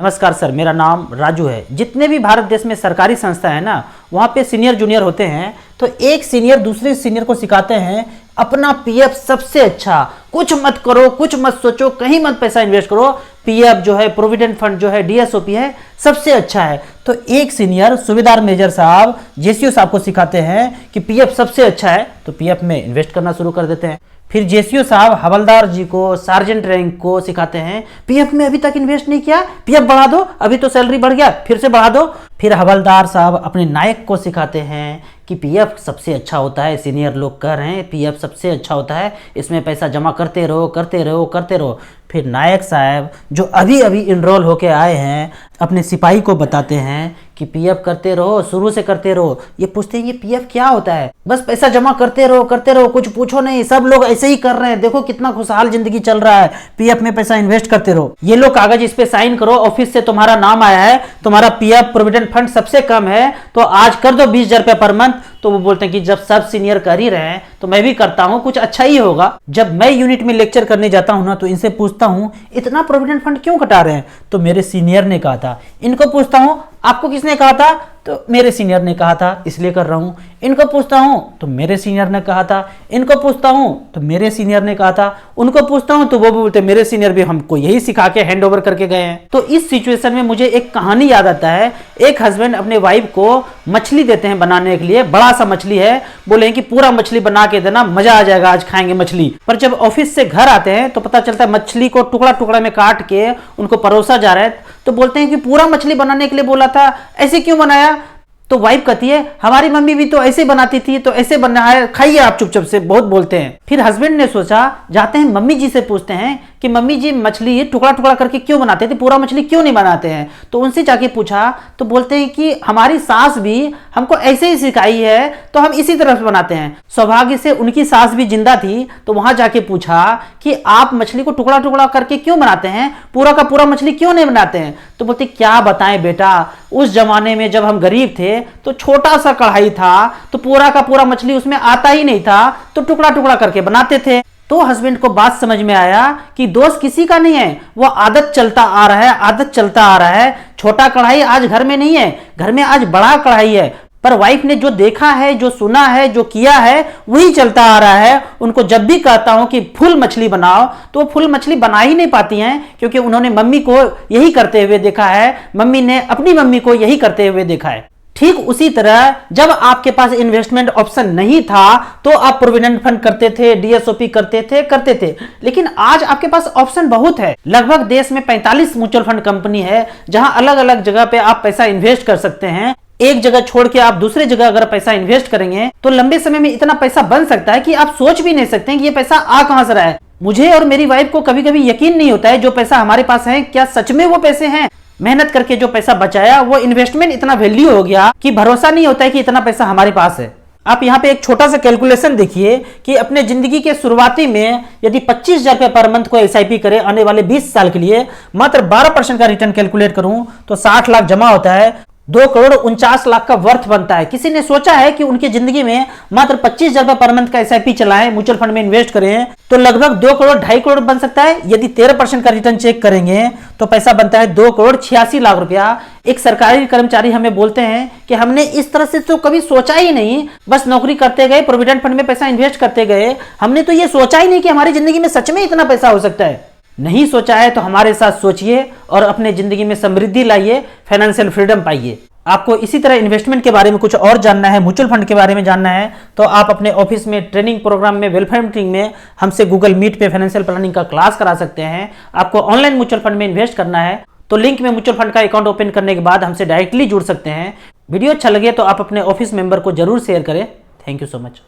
नमस्कार सर, मेरा नाम राजू है। जितने भी भारत देश में सरकारी संस्था है ना, वहाँ पे सीनियर जूनियर होते हैं, तो एक सीनियर दूसरे सीनियर को सिखाते हैं अपना पीएफ सबसे अच्छा, कुछ मत करो, कुछ मत सोचो, कहीं मत पैसा इन्वेस्ट करो, पीएफ जो है, प्रोविडेंट फंड जो है, डीएसओपी है, सबसे अच्छा है। तो एक सीनियर सूबेदार मेजर साहब जेसीओ साहब को सिखाते हैं कि पीएफ सबसे अच्छा है, तो पीएफ में इन्वेस्ट करना शुरू कर देते हैं। फिर जेसीओ साहब हवलदार जी को, सार्जेंट रैंक को सिखाते हैं पीएफ में अभी तक इन्वेस्ट नहीं किया, पीएफ बढ़ा दो, अभी तो सैलरी बढ़ गया, फिर से बढ़ा दो। फिर हवलदार साहब अपने नायक को सिखाते हैं कि पीएफ सबसे अच्छा होता है, सीनियर लोग कह रहे हैं पीएफ सबसे अच्छा होता है, इसमें पैसा जमा करते रहो करते रहो करते रहो। फिर नायक साहब जो अभी अभी इनरोल होके आए हैं, अपने सिपाही को बताते हैं कि पीएफ करते रहो, शुरू से करते रहो। ये पूछते हैं ये पीएफ क्या होता है? बस पैसा जमा करते रहो, कुछ पूछो नहीं, सब लोग ऐसे ही कर रहे हैं, देखो कितना खुशहाल जिंदगी चल रहा है, पीएफ में पैसा इन्वेस्ट करते रहो। ये लो कागज, इस पे साइन करो, ऑफिस से तुम्हारा नाम आया है, तुम्हारा पीएफ प्रोविडेंट फंड सबसे कम है, तो आज कर दो 20,000 रुपये पर मंथ। तो वो बोलते हैं कि जब सब सीनियर कर ही रहे हैं तो मैं भी करता हूं, कुछ अच्छा ही होगा। जब मैं यूनिट में लेक्चर करने जाता हूं ना, तो इनसे पूछता हूं इतना प्रोविडेंट फंड क्यों कटा रहे हैं? तो मेरे सीनियर ने कहा था। इनको पूछता हूं आपको किसने कहा था? तो मेरे सीनियर ने कहा था, इसलिए कर रहा हूं। इनको पूछता हूं तो मेरे सीनियर ने कहा था। इनको पूछता हूं तो मेरे सीनियर ने कहा था। उनको पूछता हूं तो वो भी बोलते मेरे सीनियर भी हमको यही सिखा के हैंड ओवर करके गए हैं। तो इस सिचुएशन में मुझे एक कहानी याद आता है। एक हस्बैंड अपने वाइफ को मछली देते हैं बनाने के लिए, बड़ा सा मछली है, बोले कि पूरा मछली बना के देना, मजा आ जाएगा, आज खाएंगे मछली। पर जब ऑफिस से घर आते हैं तो पता चलता है मछली को टुकड़ा टुकड़ा में काट के उनको परोसा जा रहा है। तो बोलते हैं कि पूरा मछली बनाने के लिए बोला था, ऐसे क्यों बनाया? तो वाइफ कहती है हमारी मम्मी भी तो ऐसे बनाती थी, तो ऐसे बना है, खाइए आप चुपचाप से, बहुत बोलते हैं। फिर हस्बैंड ने सोचा, जाते हैं मम्मी जी से पूछते हैं कि मम्मी जी मछली टुकड़ा टुकड़ा करके क्यों बनाते थे, पूरा मछली क्यों नहीं बनाते हैं? तो उनसे जाके पूछा तो बोलते हैं कि हमारी सास भी हमको ऐसे ही सिखाई है, तो हम इसी तरह से बनाते हैं। सौभाग्य से उनकी सास भी जिंदा थी, तो वहां जाके पूछा कि आप मछली को टुकड़ा टुकड़ा करके क्यों बनाते हैं, पूरा का पूरा मछली क्यों नहीं बनाते हैं? तो बोलते क्या बताएं बेटा, उस जमाने में जब हम गरीब थे तो छोटा सा कढ़ाई था, तो पूरा का पूरा मछली उसमें आता ही नहीं था, तो टुकड़ा टुकड़ा करके बनाते थे। तो हस्बैंड को बात समझ में आया कि दोष किसी का नहीं है, वो आदत चलता आ रहा है, आदत चलता आ रहा है। छोटा कढ़ाई आज घर में नहीं है, घर में आज बड़ा कढ़ाई है, पर वाइफ ने जो देखा है, जो सुना है, जो किया है, वही चलता आ रहा है। उनको जब भी कहता हूं कि फुल मछली बनाओ, तो वो फुल मछली बना ही नहीं पाती हैं, क्योंकि उन्होंने मम्मी को यही करते हुए देखा है, मम्मी ने अपनी मम्मी को यही करते हुए देखा है। ठीक उसी तरह जब आपके पास इन्वेस्टमेंट ऑप्शन नहीं था तो आप प्रोविडेंट फंड करते थे, डीएसओपी करते थे, लेकिन आज आपके पास ऑप्शन बहुत है। लगभग देश में 45 म्यूचुअल फंड कंपनी है, जहां अलग अलग जगह पे आप पैसा इन्वेस्ट कर सकते हैं। एक जगह छोड़ के आप दूसरे जगह अगर पैसा इन्वेस्ट करेंगे तो लंबे समय में इतना पैसा बन सकता है कि आप सोच भी नहीं सकते कि ये पैसा आ कहां से रहा है। मुझे और मेरी वाइफ को कभी कभी यकीन नहीं होता है जो पैसा हमारे पास है क्या सच में वो पैसे हैं। मेहनत करके जो पैसा बचाया वो इन्वेस्टमेंट इतना वैल्यू हो गया कि भरोसा नहीं होता है कि इतना पैसा हमारे पास है। आप यहाँ पे एक छोटा सा कैलकुलेशन देखिए कि अपने जिंदगी के शुरुआती में यदि 25,000 रुपये पर मंथ को एसआईपी करें आने वाले 20 साल के लिए, मात्र 12% का रिटर्न कैलकुलेट करूं तो 60 लाख जमा होता है, 2,49,00,000 का वर्थ बनता है। किसी ने सोचा है कि उनकी जिंदगी में मात्र 25,000 रुपये पर मंथ का एसआईपी चलाएं, म्यूचुअल फंड में इन्वेस्ट करें, तो लगभग 2,00,00,000-2,50,00,000 बन सकता है। यदि 13% का रिटर्न चेक करेंगे तो पैसा बनता है 2,86,00,000 रुपया। एक सरकारी कर्मचारी हमें बोलते हैं कि हमने इस तरह से तो कभी सोचा ही नहीं, बस नौकरी करते गए, प्रोविडेंट फंड में पैसा इन्वेस्ट करते गए, हमने तो ये सोचा ही नहीं कि हमारी जिंदगी में सच में इतना पैसा हो सकता है। नहीं सोचा है तो हमारे साथ सोचिए और अपने जिंदगी में समृद्धि लाइए, फाइनेंशियल फ्रीडम पाइए। आपको इसी तरह इन्वेस्टमेंट के बारे में कुछ और जानना है, म्यूचुअल फंड के बारे में जानना है, तो आप अपने ऑफिस में ट्रेनिंग प्रोग्राम में, वेलफेयर मीटिंग में हमसे गूगल मीट पे फाइनेंशियल प्लानिंग का क्लास करा सकते हैं। आपको ऑनलाइन म्यूचुअल फंड में इन्वेस्ट करना है तो लिंक में म्यूचुअल फंड का अकाउंट ओपन करने के बाद हमसे डायरेक्टली जुड़ सकते हैं। वीडियो अच्छा लगे तो आप अपने ऑफिस मेंबर को जरूर शेयर करें। Thank you so much.